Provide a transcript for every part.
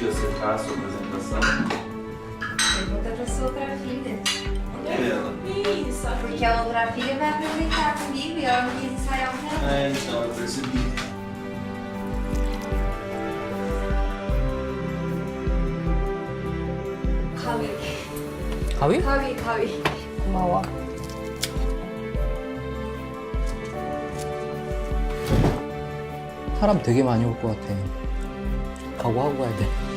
acertar a sua apresentação? Pergunta pra sua outra filha. Ela. Isso, porque a outra filha vai apresentar comigo e ela não quis ensaiar com ela. É, então, eu percebi. 가위. 고마워. 사람 되게 많이 올 것 같아. 각오하고 가야 돼.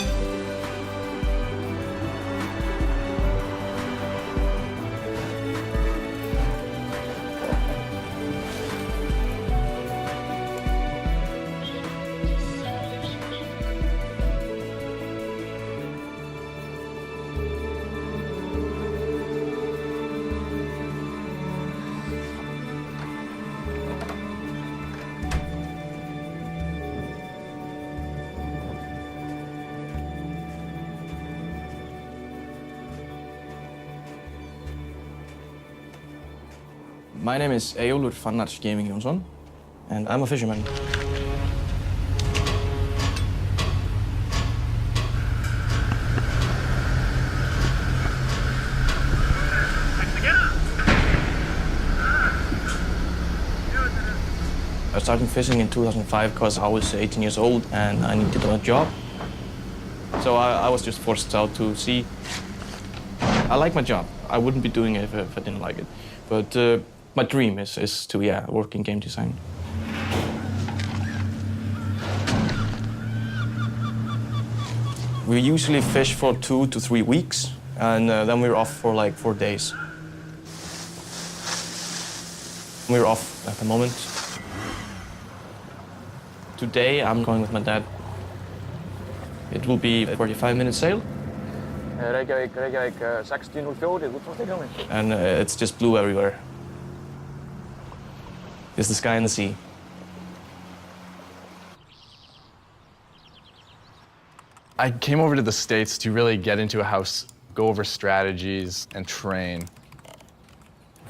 My name is Eyjólfur Fannars Gaming Jónsson, and I'm a fisherman. I started fishing in 2005 because I was 18 years old and I needed a job. So I was just forced out to sea. I like my job. I wouldn't be doing it if I didn't like it. But my dream is to work in game design. We usually fish for 2 to 3 weeks, and then we're off for like 4 days. We're off at the moment. Today I'm going with my dad. It will be a 45-minute sail. Reykjavík 1604, útfrástikljómi. And it's just blue everywhere. It's the sky and the sea. I came over to the States to really get into a house, go over strategies, and train.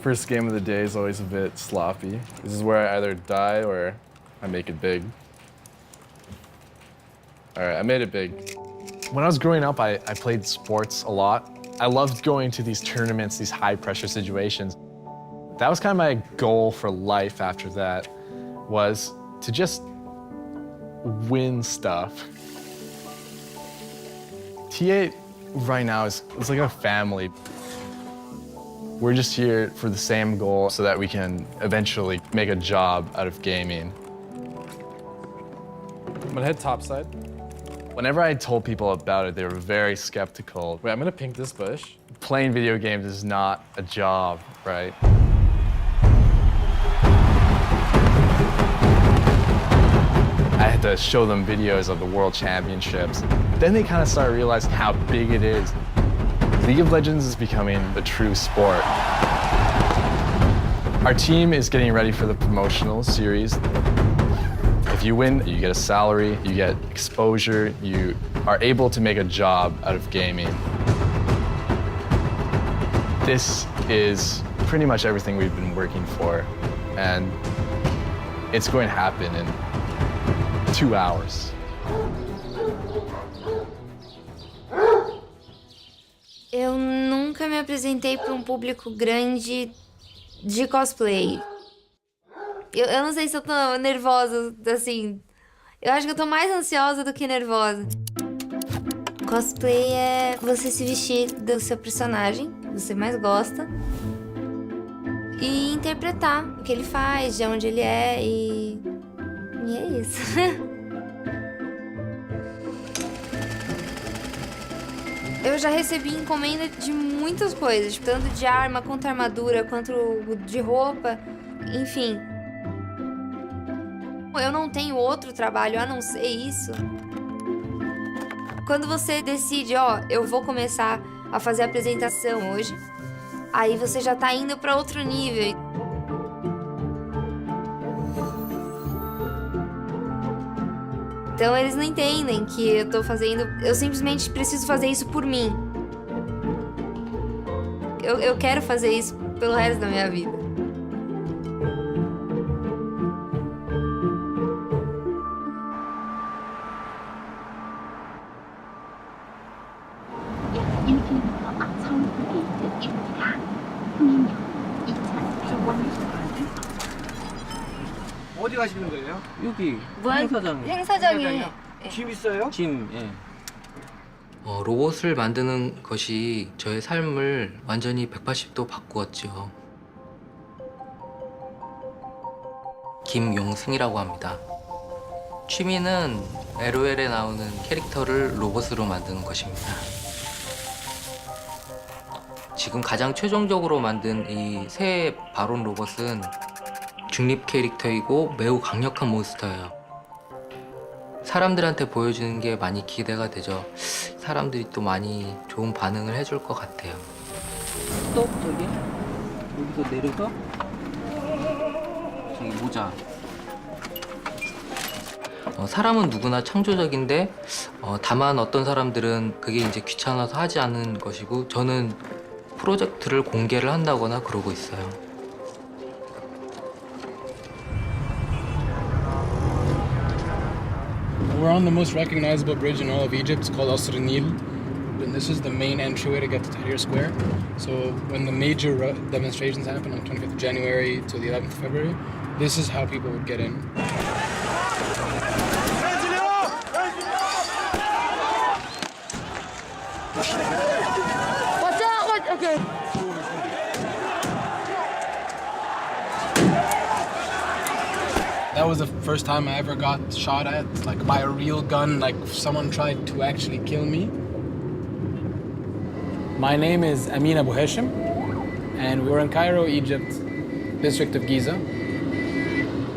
First game of the day is always a bit sloppy. This is where I either die or I make it big. All right, I made it big. When I was growing up, I played sports a lot. I loved going to these tournaments, these high-pressure situations. That was kind of my goal for life after that, was to just win stuff. T8 right now is like a family. We're just here for the same goal so that we can eventually make a job out of gaming. I'm gonna head topside. Whenever I told people about it, they were very skeptical. Wait, I'm gonna pink this bush. Playing video games is not a job, right? I had to show them videos of the World Championships. Then they kind of started realizing how big it is. League of Legends is becoming a true sport. Our team is getting ready for the promotional series. If you win, you get a salary, you get exposure, you are able to make a job out of gaming. This is pretty much everything we've been working for, and it's going to happen in 2 hours. Eu nunca me apresentei para um público grande de cosplay. Eu não sei se eu tô nervosa, assim. Eu acho que eu tô mais ansiosa do que nervosa. Cosplay é você se vestir do seu personagem, que você mais gosta, e interpretar o que ele faz, de onde ele é, e é isso. Eu já recebi encomenda de muitas coisas, tanto de arma, quanto armadura, quanto de roupa, enfim. Eu não tenho outro trabalho a não ser isso. Quando você decide, eu vou começar a fazer a apresentação hoje, aí você já tá indo para outro nível. Então eles não entendem que eu tô fazendo... Eu simplesmente preciso fazer isso por mim. Eu quero fazer isso pelo resto da minha vida. 어디 가시는 거예요? 여기 무한 행사장에 짐 있어요? 짐, 예. 로봇을 만드는 것이 저의 삶을 완전히 180도 바꾸었죠. 김용승이라고 합니다. 취미는 LOL에 나오는 캐릭터를 로봇으로 만드는 것입니다. 지금 가장 최종적으로 만든 이 새 바론 로봇은 중립 캐릭터이고 매우 강력한 몬스터예요. 사람들한테 보여주는 게 많이 기대가 되죠. 사람들이 또 많이 좋은 반응을 해줄 것 같아요. 또 저기 여기서 내려서 저기 모자. 사람은 누구나 창조적인데 다만 어떤 사람들은 그게 이제 귀찮아서 하지 않는 것이고 저는 프로젝트를 공개를 한다거나 그러고 있어요. We're on the most recognizable bridge in all of Egypt. It's called Asr Nil. And this is the main entryway to get to Tahrir Square. So when the major demonstrations happen on 25th of January to the 11th of February, this is how people would get in. Watch out! Okay. That was the first time I ever got shot at, like by a real gun, like someone tried to actually kill me. My name is Amin Abu Hashim, and we're in Cairo, Egypt, district of Giza.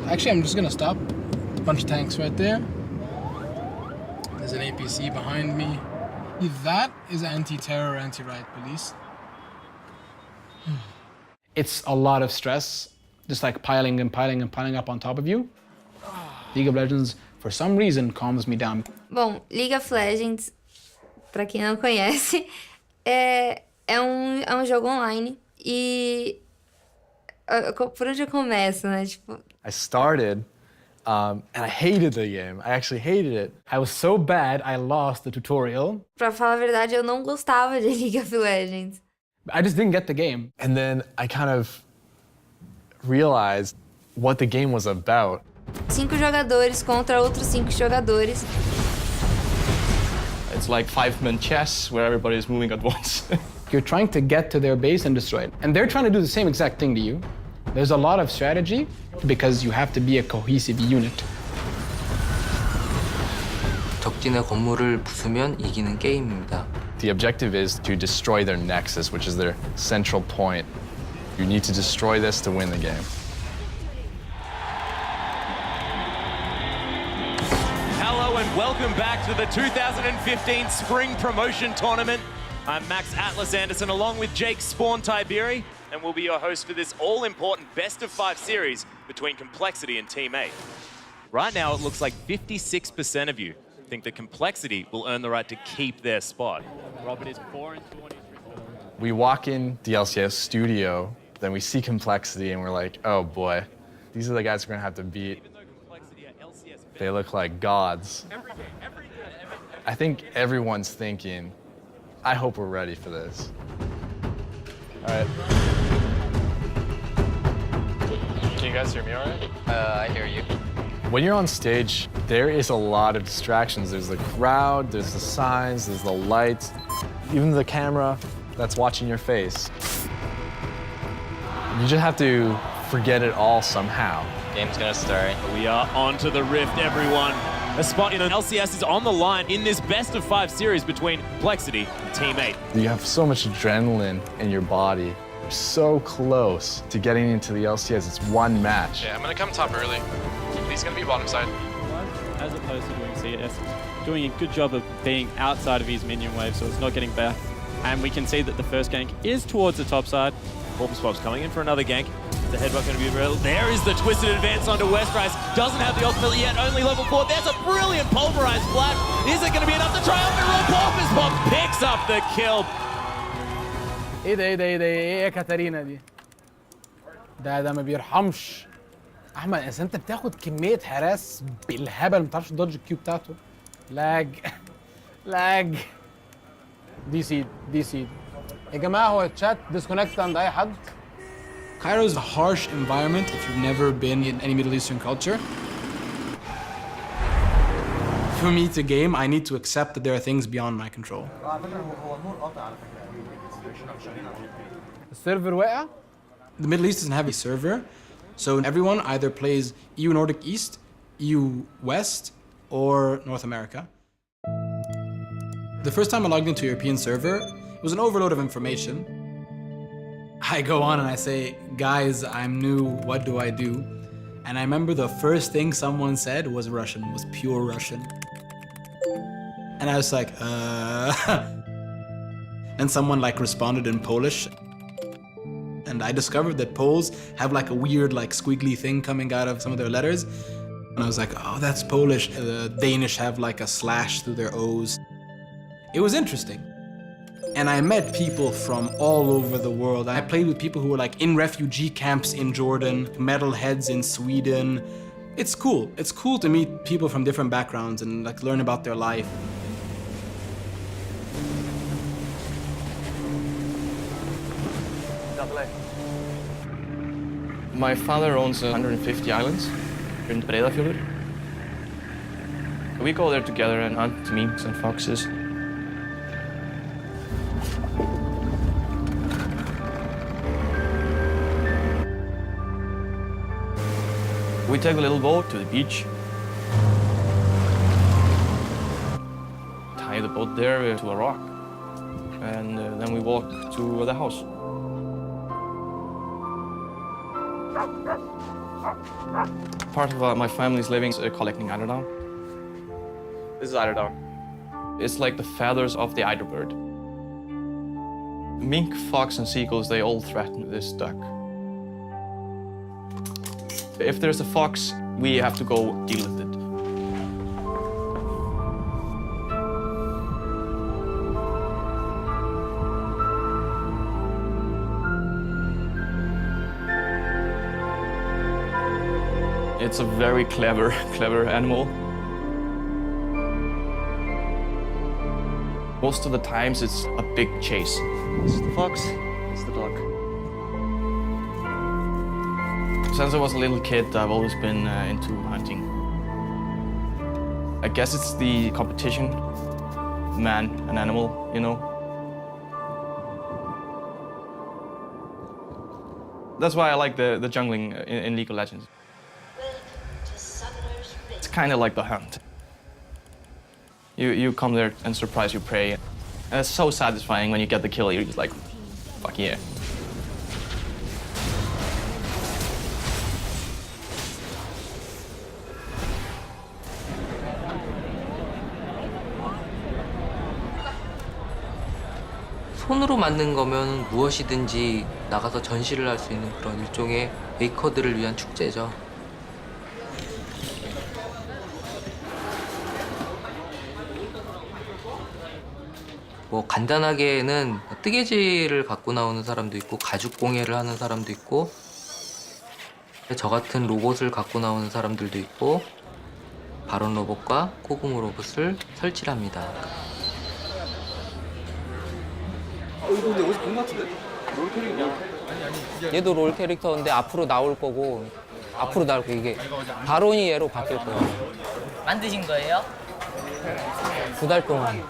Actually, I'm just gonna stop. A bunch of tanks right there. There's an APC behind me. That is anti-terror, anti-riot police. It's a lot of stress, just like piling and piling and piling up on top of you. League of Legends, for some reason, calms me down. Bom, League of Legends, pra quem não conhece, é um jogo online. E por onde eu começo, né? Tipo, I started, and I hated the game. I actually hated it. I was so bad, I lost the tutorial. pra falar a verdade, eu não gostava de League of Legends. I just didn't get the game. And then I kind of realized what the game was about. 5 jogadores contra outros 5 jogadores. It's like 5-man chess where everybody is moving at once. You're trying to get to their base and destroy it. And they're trying to do the same exact thing to you. There's a lot of strategy because you have to be a cohesive unit. 적진의 건물을 부수면 이기는 게임입니다. The objective is to destroy their nexus, which is their central point. You need to destroy this to win the game. Hello and welcome back to the 2015 Spring Promotion Tournament. I'm Max Atlas Anderson along with Jake Spawn Tiberi, and we'll be your host for this all-important best-of-5 series between Complexity and Team 8. Right now, it looks like 56% of you think that Complexity will earn the right to keep their spot. Robert is 4-2 on his report. We walk in the LCS studio, then we see Complexity, and we're like, oh boy, these are the guys we're gonna have to beat. They look like gods. I think everyone's thinking, I hope we're ready for this. All right. Can you guys hear me all right? I hear you. When you're on stage, there is a lot of distractions. There's the crowd, there's the signs, there's the lights, even the camera that's watching your face. You just have to forget it all somehow. Game's gonna start. We are onto the rift, everyone. A spot in an LCS is on the line in this best-of-5 series between Complexity and Team 8. You have so much adrenaline in your body. You're so close to getting into the LCS. It's one match. Yeah, I'm gonna come top early. He's gonna be bottom side. As opposed to doing CS, doing a good job of being outside of his minion wave, so it's not getting back. And we can see that the first gank is towards the top side. Corpus Pop's coming in for another gank. The headbutt going to be real. There is the twisted advance onto Westrise. Doesn't have the ultimate yet, only level 4. There's a brilliant pulverized flash. Is it going to be enough to triumphant run? Corpus Pop picks up the kill. ايه يا كاتارينا دي؟ ده ما بيرحمش. احمد اذا انت بتاخد كميه حراس بالهبل ما بتعرفش تدوج الكيو بتاعته. لاج دي سي يا جماعه هو الشات ديسكونكت عند اي حد؟ Cairo is a harsh environment if you've never been in any Middle Eastern culture. For me to game, I need to accept that there are things beyond my control. السيرفر وقع؟ The Middle East doesn't have a server, so everyone either plays EU Nordic East, EU West, or North America. The first time I logged into a European server, it was an overload of information. I go on and I say, guys, I'm new, what do I do? And I remember the first thing someone said was Russian, was pure Russian. And I was like, And someone like responded in Polish. And I discovered that Poles have like a weird like squiggly thing coming out of some of their letters. And I was like, oh, that's Polish. The Danish have like a slash through their O's. It was interesting. And I met people from all over the world. I played with people who were like in refugee camps in Jordan, metalheads in Sweden. It's cool. It's cool to meet people from different backgrounds and like learn about their life. My father owns 150 islands in Breiðafjörður. We go there together and hunt minks and foxes. We take a little boat to the beach, tie the boat there to a rock, and then we walk to the house. Part of my family's living is collecting eiderdown. This is eiderdown. It's like the feathers of the eider bird. Mink, fox, and seagulls, they all threaten this duck. If there's a fox, we have to go deal with it. It's a very clever animal. Most of the times, it's a big chase. This is the fox, this is the duck. Since I was a little kid, I've always been into hunting. I guess it's the competition, man and animal, you know. That's why I like the jungling in League of Legends. It's kind of like the hunt. You come there and surprise your prey. And it's so satisfying when you get the kill. You're just like, fuck yeah. 손으로 만든 거면 무엇이든지 나가서 전시를 할 수 있는 그런 일종의 메이커들을 위한 축제죠. 뭐 간단하게는 뜨개질을 갖고 나오는 사람도 있고 가죽 공예를 하는 사람도 있고 저 같은 로봇을 갖고 나오는 사람들도 있고 바론 로봇과 코그모 로봇을 설치를 합니다. 이거 근데 어디서 본 것 같은데? 롤 캐릭이야? 얘도 롤 캐릭터인데 앞으로 나올 거고 앞으로 나올 거 이게 바론이 얘로 바뀔 거예요. 만드신 거예요? 2달 동안.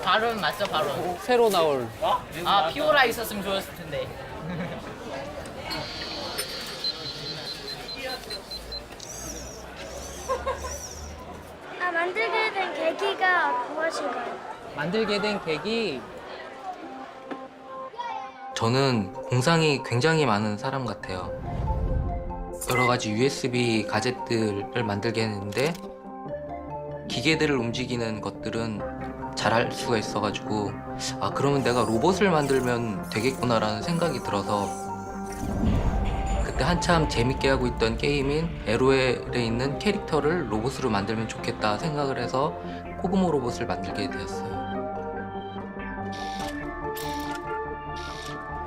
바론 맞죠, 바론? 새로 나올. 아, 피오라 있었으면 좋았을 텐데. 만들게 된 계기가 무엇인가요? 만들게 된 계기. 저는 공상이 굉장히 많은 사람 같아요. 여러 가지 USB 가젯들을 만들게 했는데 기계들을 움직이는 것들은 잘 할 수가 있어가지고 아 그러면 내가 로봇을 만들면 되겠구나라는 생각이 들어서 그때 한참 재밌게 하고 있던 게임인 LOL에 있는 캐릭터를 로봇으로 만들면 좋겠다 생각을 해서 코그모 로봇을 만들게 되었어요.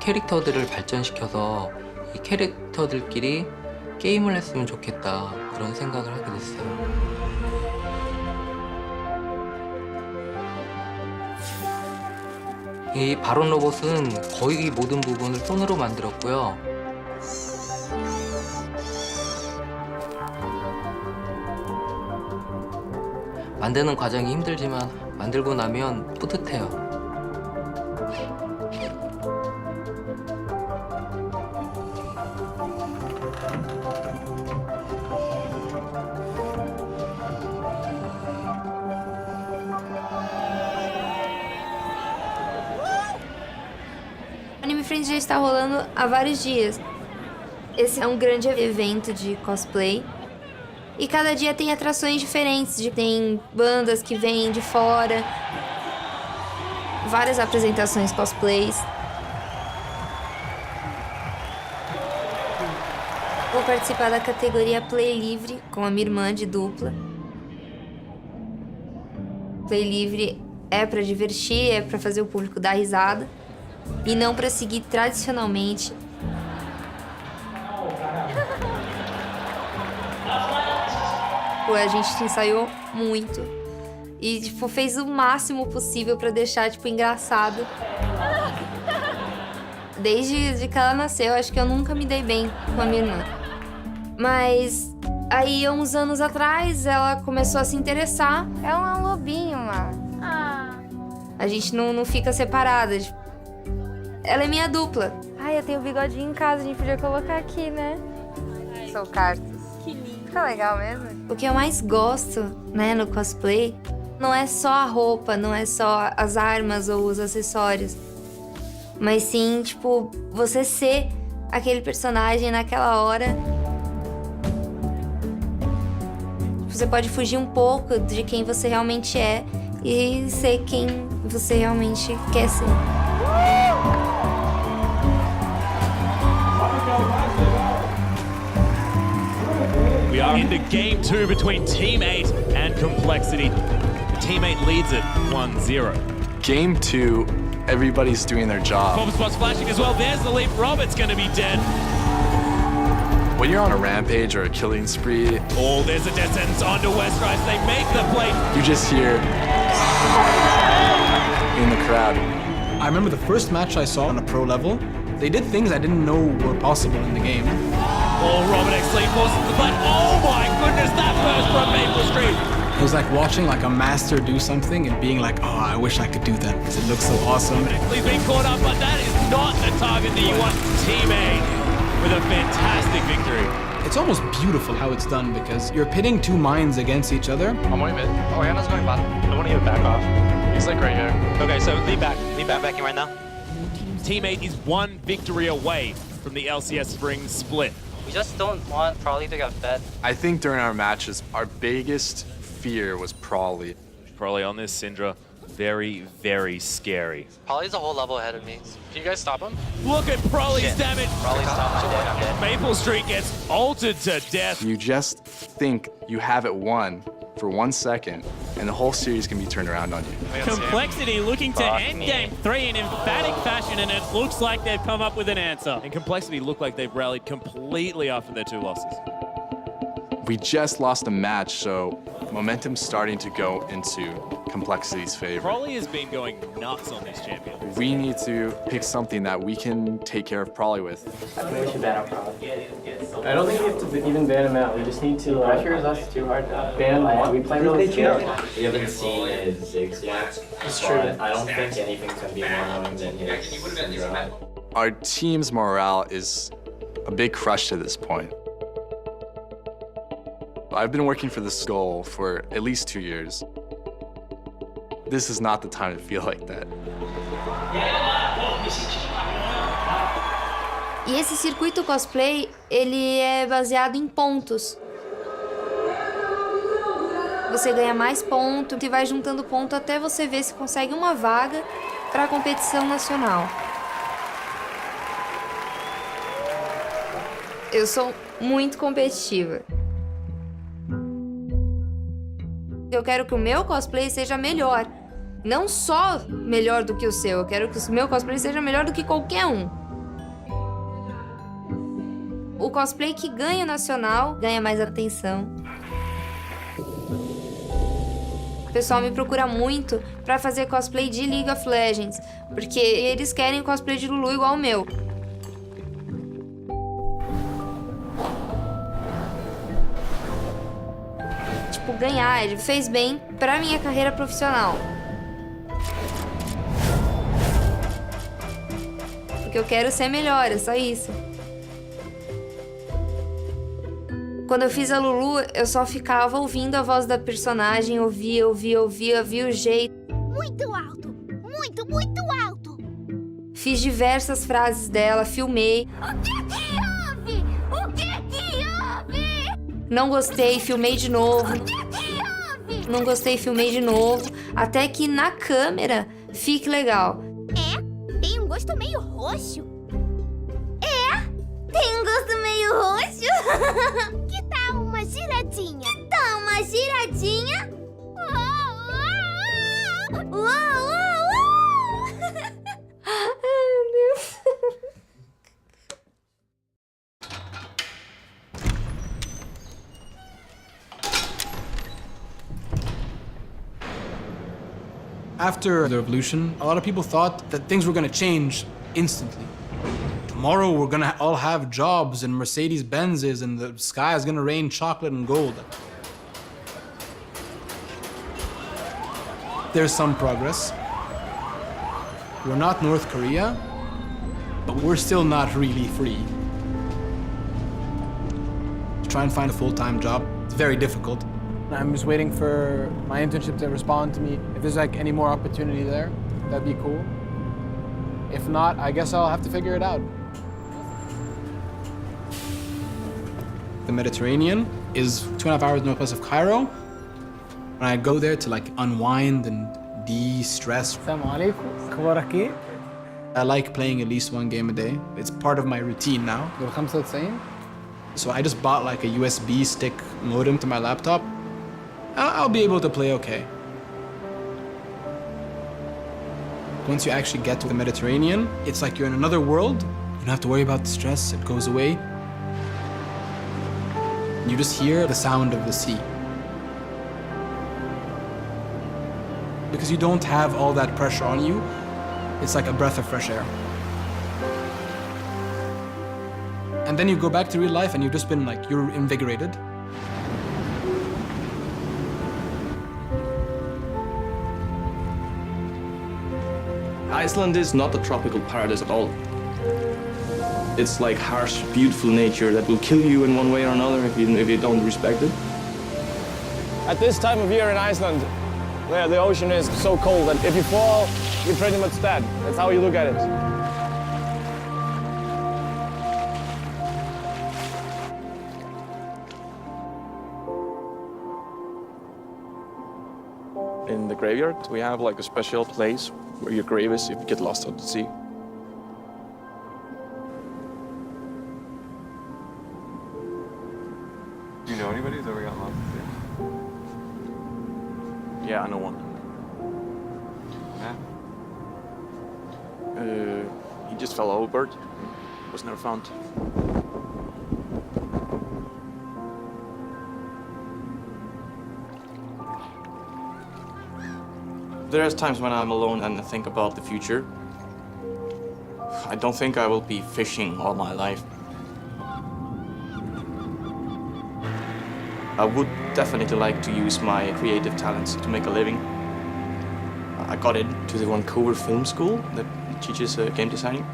캐릭터들을 발전시켜서 이 캐릭터들끼리 게임을 했으면 좋겠다 그런 생각을 하게 됐어요. 이 바론 로봇은 거의 모든 부분을 손으로 만들었고요. 만드는 과정이 힘들지만 만들고 나면 뿌듯해요. O Anime Friends já está rolando há vários dias. Esse é um grande evento de cosplay. E cada dia tem atrações diferentes. Tem bandas que vêm de fora. Várias apresentações cosplays. Vou participar da categoria Play Livre com a minha irmã de dupla. Play Livre é pra divertir, é pra fazer o público dar risada. E não pra seguir tradicionalmente. A gente ensaiou muito e tipo, fez o máximo possível pra deixar tipo, engraçado. Desde que ela nasceu, acho que eu nunca me dei bem com a minha irmã. Mas aí, uns anos atrás, ela começou a se interessar. É um lobinho, mano. A gente não fica separada. Ela é minha dupla. Ai, eu tenho bigodinho em casa, a gente podia colocar aqui, né? Sou Cartus. Que lindo. Fica legal mesmo. O que eu mais gosto, né, no cosplay, não é só a roupa, não é só as armas ou os acessórios. Mas sim, tipo, você ser aquele personagem naquela hora. Você pode fugir um pouco de quem você realmente é e ser quem você realmente quer ser. We are into game 2 between Team 8 and Complexity. The Team 8 leads it 1-0. Game 2, everybody's doing their job. Bomb spots flashing as well. There's the leap. Robert's going to be dead. When you're on a rampage or a killing spree, Oh, there's a death sentence onto Westrise. They make the play. you just hear in the crowd. I remember the first match I saw on a pro level, they did things I didn't know were possible in the game. Oh, Robert X Lee forces the fight. Oh my goodness, that burst from Maple Street. It was like watching like a master do something and being like, oh, I wish I could do that because it looks so awesome. He's been caught up, but that is not the target that you want. Team 8 with a fantastic victory. It's almost beautiful how it's done because you're pitting two minds against each other. I'm going mid. Oh, Hannah's going bottom. I want to get back off. He's like right here. Okay, so lead back backing right now. Team 8 is one victory away from the LCS Spring split. We just don't want Probably to get fed. I think during our matches, our biggest fear was Prawley. Probably on this Syndra, very, very scary. Probably's a whole level ahead of me. Can you guys stop him? Look at Probably's damage. Probably stop my dead. I'm dead. Maple Street gets altered to death. You just think you have it won for 1 second, and the whole series can be turned around on you. Complexity looking to end game 3 in emphatic fashion, and it looks like they've come up with an answer. And Complexity look like they've rallied completely after their 2 losses. We just lost a match, so momentum's starting to go into Complexity's favor. Probably has been going nuts on this champion. We need to pick something that we can take care of Prawley with. I think we should ban our Probably. I don't think we have to even ban him out. We just need to pressures us too hard to ban one. We play really chill. We haven't seen his Ziggs yet. It's true. I don't think anything's gonna be more annoying than his Syndra. Our team's morale is a big crush to this point. I've been working for this goal for at least 2 years. This is not the time to feel like that. E esse circuito cosplay, ele é baseado em pontos. Você ganha mais ponto e vai juntando ponto até você ver se consegue uma vaga para a competição nacional. Eu sou muito competitiva. Eu quero que o meu cosplay seja melhor. Não só melhor do que o seu, eu quero que o meu cosplay seja melhor do que qualquer um. O cosplay que ganha o nacional ganha mais atenção. O pessoal me procura muito pra fazer cosplay de League of Legends, porque eles querem cosplay de Lulu igual o meu. Tipo, ganhar, ele fez bem pra minha carreira profissional. Porque eu quero ser melhor, é só isso. Quando eu fiz a Lulu, eu só ficava ouvindo a voz da personagem, ouvia o jeito. Muito alto! Muito, muito alto! Fiz diversas frases dela, filmei. O que houve? O que houve? Não gostei, filmei de novo. O que houve? Não gostei, filmei de novo. Até que na câmera fique legal. É? Tem um gosto meio roxo. É? Tem um gosto meio roxo? Que tal uma giradinha? Que tal uma giradinha? Uou, uou, uou! Ai, meu Deus. After the revolution, a lot of people thought that things were going to change instantly. Tomorrow we're going to all have jobs and Mercedes-Benzes and the sky is going to rain chocolate and gold. There's some progress. We're not North Korea, but we're still not really free. To try and find a full-time job, it's very difficult. I'm just waiting for my internship to respond to me. If there's like any more opportunity there, that'd be cool. If not, I guess I'll have to figure it out. The Mediterranean is 2.5 hours northwest of Cairo. When I go there to like unwind and de-stress. Assalamu alaikum. أخبارك إيه؟ I like playing at least one game a day. It's part of my routine now. دول 95. So I just bought like a USB stick modem to my laptop. I'll be able to play okay. Once you actually get to the Mediterranean, it's like you're in another world. You don't have to worry about the stress, it goes away. You just hear the sound of the sea. Because you don't have all that pressure on you, it's like a breath of fresh air. And then you go back to real life and you've just been like, you're invigorated. Iceland is not a tropical paradise at all. It's like harsh, beautiful nature that will kill you in one way or another if you don't respect it. At this time of year in Iceland, the ocean is so cold that if you fall, you're pretty much dead. That's how you look at it. In the graveyard, we have like a special place where your grave is if you get lost at the sea. Do you know anybody who's ever got lost? Yeah, I know one. Yeah. He just fell overboard. Was never found. There's times when I'm alone and I think about the future. I don't think I will be fishing all my life. I would definitely like to use my creative talents to make a living. I got into the Vancouver Film School that teaches game designing.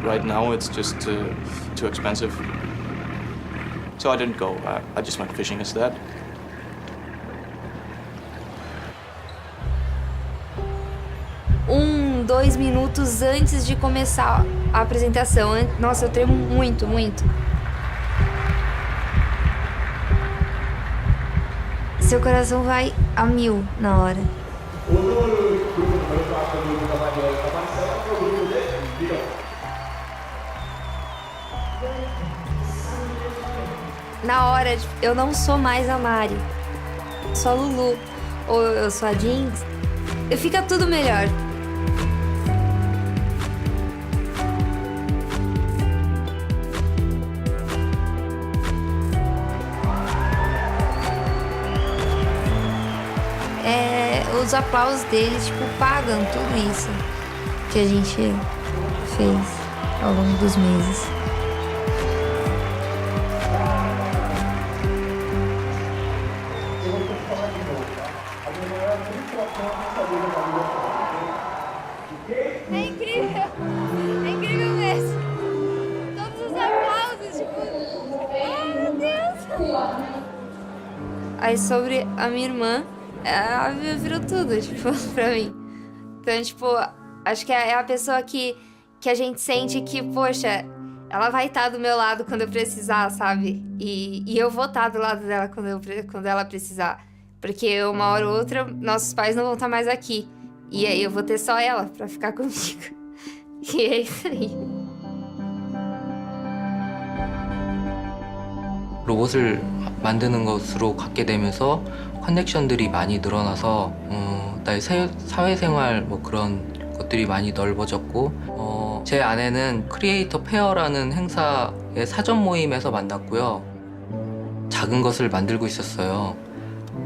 Right now it's just too expensive. So I didn't go. I just went fishing instead. Dois minutos antes de começar a apresentação. Nossa, eu tremo muito, muito. Seu coração vai a 1000 na hora. Na hora, eu não sou mais a Mari. Sou a Lulu. Ou eu sou a Jinx. Fica tudo melhor. Os aplausos deles, tipo, pagam tudo isso que a gente fez ao longo dos meses. Aí sobre a minha irmã, ela virou tudo, tipo, pra mim. Então, tipo, acho que é a pessoa que a gente sente que, poxa, ela vai estar do meu lado quando eu precisar, sabe? E eu vou estar do lado dela quando ela precisar. Porque uma hora ou outra, nossos pais não vão estar mais aqui. E aí eu vou ter só ela pra ficar comigo. E é isso aí. 로봇을 만드는 것으로 갖게 되면서 커넥션들이 많이 늘어나서 나의 사회생활 뭐 그런 것들이 많이 넓어졌고 제 아내는 크리에이터 페어라는 행사의 사전 모임에서 만났고요. 작은 것을 만들고 있었어요.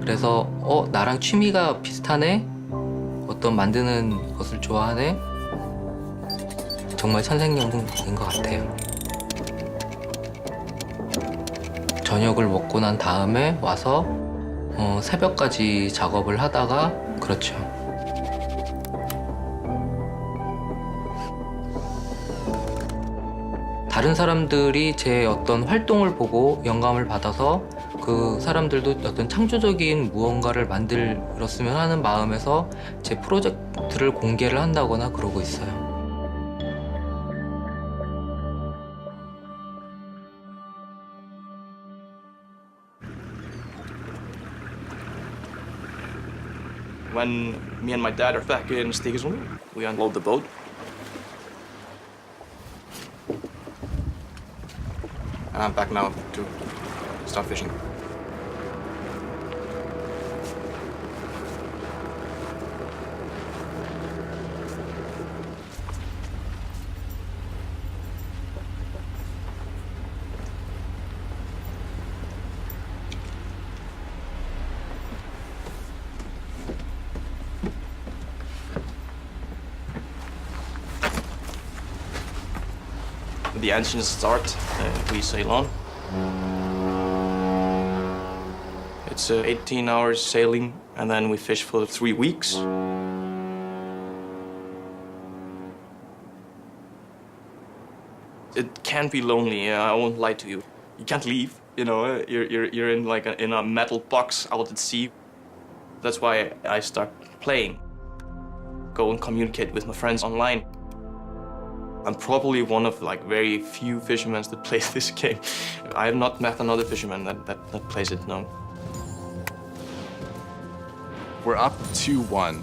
그래서 나랑 취미가 비슷하네? 어떤 만드는 것을 좋아하네? 정말 천생연분인 것 같아요. 저녁을 먹고 난 다음에 와서 새벽까지 작업을 하다가 그렇죠. 다른 사람들이 제 어떤 활동을 보고 영감을 받아서 그 사람들도 어떤 창조적인 무언가를 만들었으면 하는 마음에서 제 프로젝트를 공개를 한다거나 그러고 있어요. When me and my dad are back in Stigesund, we unload the boat. And I'm back now to start fishing. The engines start, we sail on. It's 18 hours sailing, and then we fish for 3 weeks. It can be lonely, I won't lie to you. You can't leave, you know, you're in like in a metal box out at sea. That's why I start playing. Go and communicate with my friends online. I'm probably one of like very few fishermen that plays this game. I have not met another fisherman that plays it, no. We're up 2-1.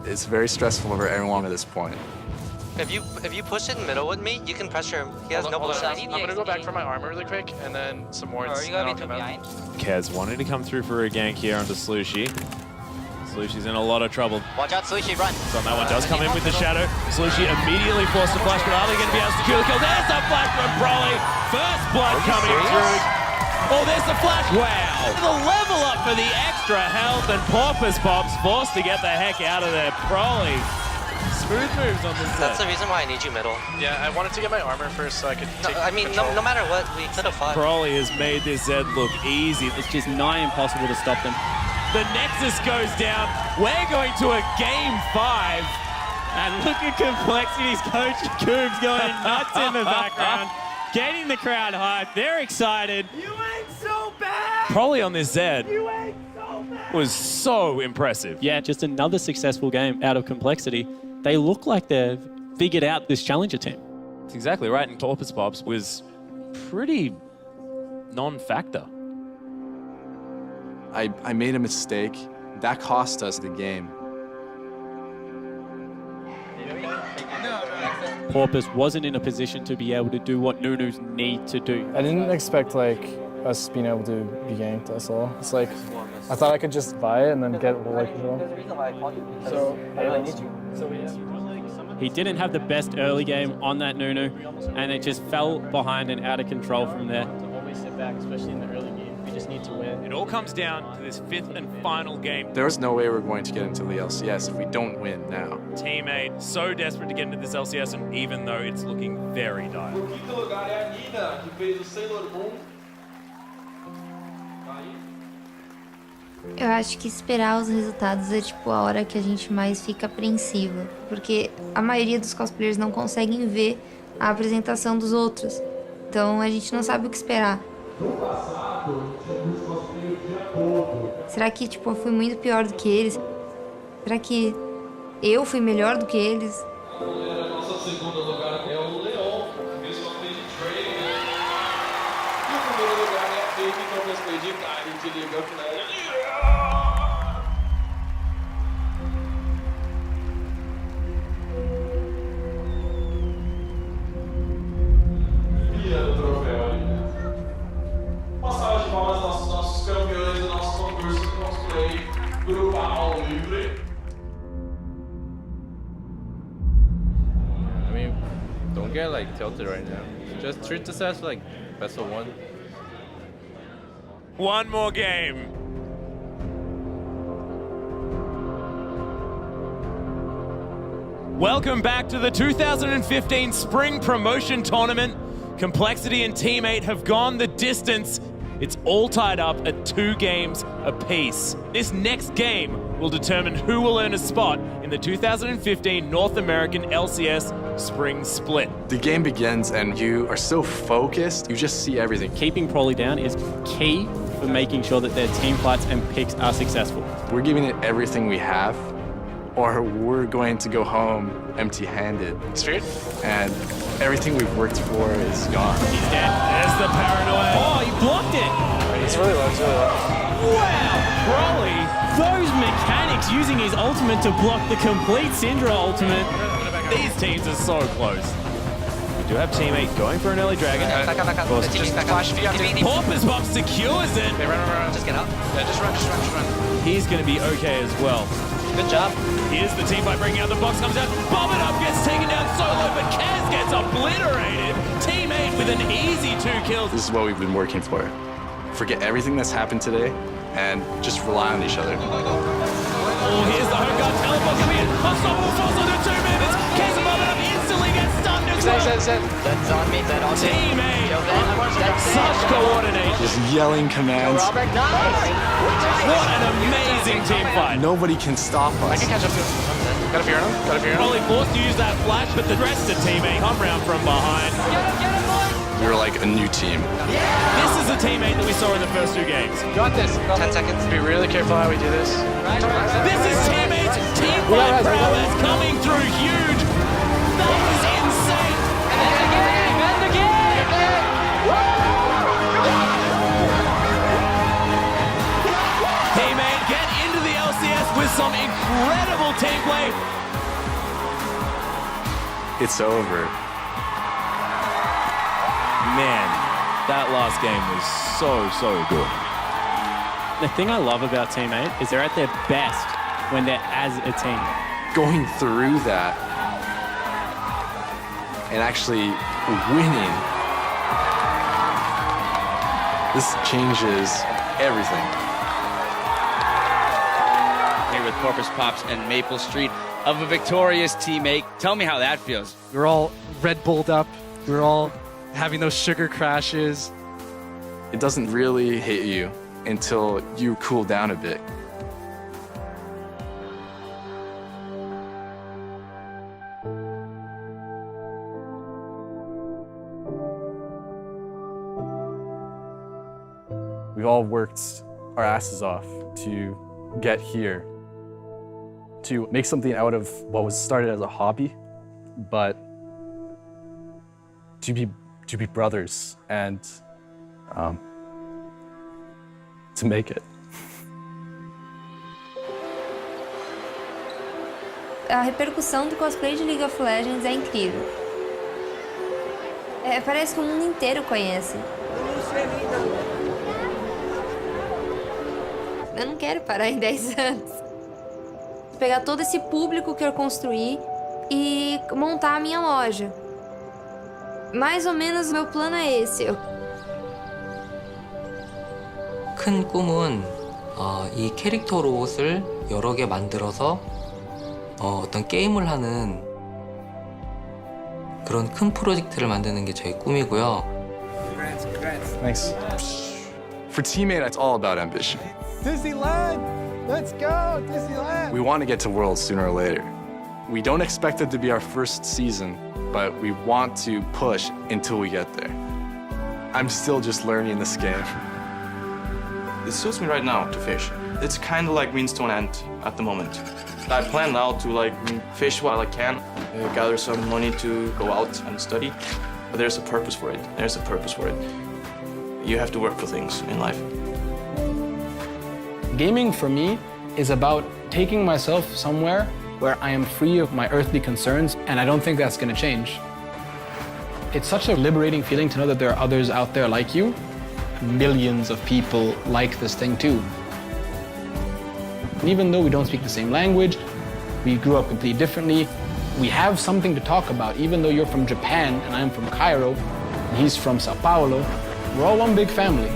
It's very stressful for everyone at this point. If you push it in the middle with me, you can pressure him. He has no push. I'm gonna go back for my armor really quick, and then some more. Are you gonna be too behind? Kez wanting to come through for a gank here onto Slushy. Slushy's in a lot of trouble. Watch out, Slushy, run. So that one does come in with the shadow. Slushy immediately forced to flash, but are they going to be able to secure the kill? There's the flash from Broly. First blood coming through. Oh, there's the flash. Wow. The level up for the extra health, and Porpoise Pop's forced to get the heck out of there. Broly. Smooth moves on this That's set. the reason why I need you middle. Yeah, I wanted to get my armor first so I could take No matter what, we could have fought. Broly has made this Zed look easy. It's just nigh impossible to stop them. The Nexus goes down. We're going to a game 5. And look at Complexity's coach Coombs going nuts in the background, getting the crowd hyped. They're excited. You ain't so bad. Probably on this Zed. You ain't so bad. Was so impressive. Yeah, just another successful game out of Complexity. They look like they've figured out this challenger team. That's exactly right. And Porpoise Pops was pretty non-factor. I made a mistake. That cost us the game. Porpoise wasn't in a position to be able to do what Nunus need to do. I didn't expect like us being able to be ganked, that's all. It's like, I thought I could just buy it and then get like control. So, I need you. He didn't have the best early game on that Nunu, and it just fell behind and out of control from there. Always sit back, especially in the early game. We just need to win. It all comes down to this 5th and final game. There's no way we're going to get into the LCS if we don't win now. Teammate so desperate to get into this LCS, and even though it's looking very dire. Eu acho que esperar os resultados é tipo a hora que a gente mais fica apreensiva, porque a maioria dos cosplayers não conseguem ver a apresentação dos outros, então a gente não sabe o que esperar. No passado, tivemos cosplay o dia todo. Será que, tipo, eu fui muito pior do que eles? Será que eu fui melhor do que eles? Nosso segundo lugar é o Leon, visualmente de training. E o primeiro lugar é a Baby com cosplay de Karen de League of Legends. O troféu ali. Uma salva de palmas aos nossos campeões do nosso concurso de cosplay grupal livre. I mean, don't get like tilted right now. Just treat this as like best of one. One more game. Welcome back to the 2015 Spring Promotion Tournament. Complexity and Teammate have gone the distance. It's all tied up at 2 games apiece. This next game will determine who will earn a spot in the 2015 North American LCS Spring Split. The game begins and you are so focused, you just see everything. Keeping Prolly down is key for making sure that their team fights and picks are successful. We're giving it everything we have, or we're going to go home empty-handed. Straight? And everything we've worked for is gone. He's dead. There's the paranoia. Oh, he blocked it. It's really low, it's really low. Wow, Prolly. Those mechanics using his ultimate to block the complete Syndra ultimate. These teams are so close. We do have Teammate going for an early dragon. Back up. Of course, Just back up. Porpoise Pop secures it. Okay, run. Just get up. Yeah, just run. He's going to be okay as well. Good job. Here's the team fight breaking out. The box comes out. Bomb it up, gets taken down solo, but Kaz gets obliterated. Teammate with an easy 2 kills. This is what we've been working for. Forget everything that's happened today and just rely on each other. Oh, here's the home guard teleport coming in. Unstoppable falls under 2 minutes. Kaz above it up instantly gets stunned as well. That's on me. That on me. Teammate. Such coordination. Just yelling commands. What an amazing team fight. Nobody can stop us. I can catch up to him. Got a fear on him. Probably forced to use that flash, but the rest of Teammate come round from behind. Get him, boy. We were like a new team. This is the Teammate that we saw in the first 2 games. Got this. 10 seconds. Be really careful how we do this. This is Teammate's team fight prowess coming through huge. That is insane. And again. Teammate get into the LCS with some incredible team play. It's over. Man, that last game was so good. The thing I love about Teammate is they're at their best when they're as a team. Going through that and actually winning, this changes everything. Here with Porpoise Pops and Maple Street of a victorious Teammate. Tell me how that feels. We're all Red Bulled up. We're all having those sugar crashes. It doesn't really hit you until you cool down a bit. We've all worked our asses off to get here, to make something out of what was started as a hobby, but to be brothers and to make it. A repercussão do cosplay de League of Legends é incrível. Parece que o mundo inteiro conhece. Eu não quero parar em 10 anos. Pegar todo esse público que eu construí e montar a minha loja. Mais ou menos meu plano é esse. 큰 꿈은 이 캐릭터 로봇을 여러 개 만들어서 어떤 게임을 하는 그런 큰 프로젝트를 만드는 게 저희 꿈이고요. Thanks. For Teammate, it's all about ambition. Disneyland! Let's go, Disneyland! We want to get to Worlds sooner or later. We don't expect it to be our first season, but we want to push until we get there. I'm still just learning this game. It suits me right now to fish. It's kind of like means to an end at the moment. I plan now to like fish while I can, gather some money to go out and study. But there's a purpose for it. There's a purpose for it. You have to work for things in life. Gaming for me is about taking myself somewhere where I am free of my earthly concerns, and I don't think that's going to change. It's such a liberating feeling to know that there are others out there like you. Millions of people like this thing too. And even though we don't speak the same language, we grew up completely differently, we have something to talk about. Even though you're from Japan and I'm from Cairo and he's from Sao Paulo, we're all one big family.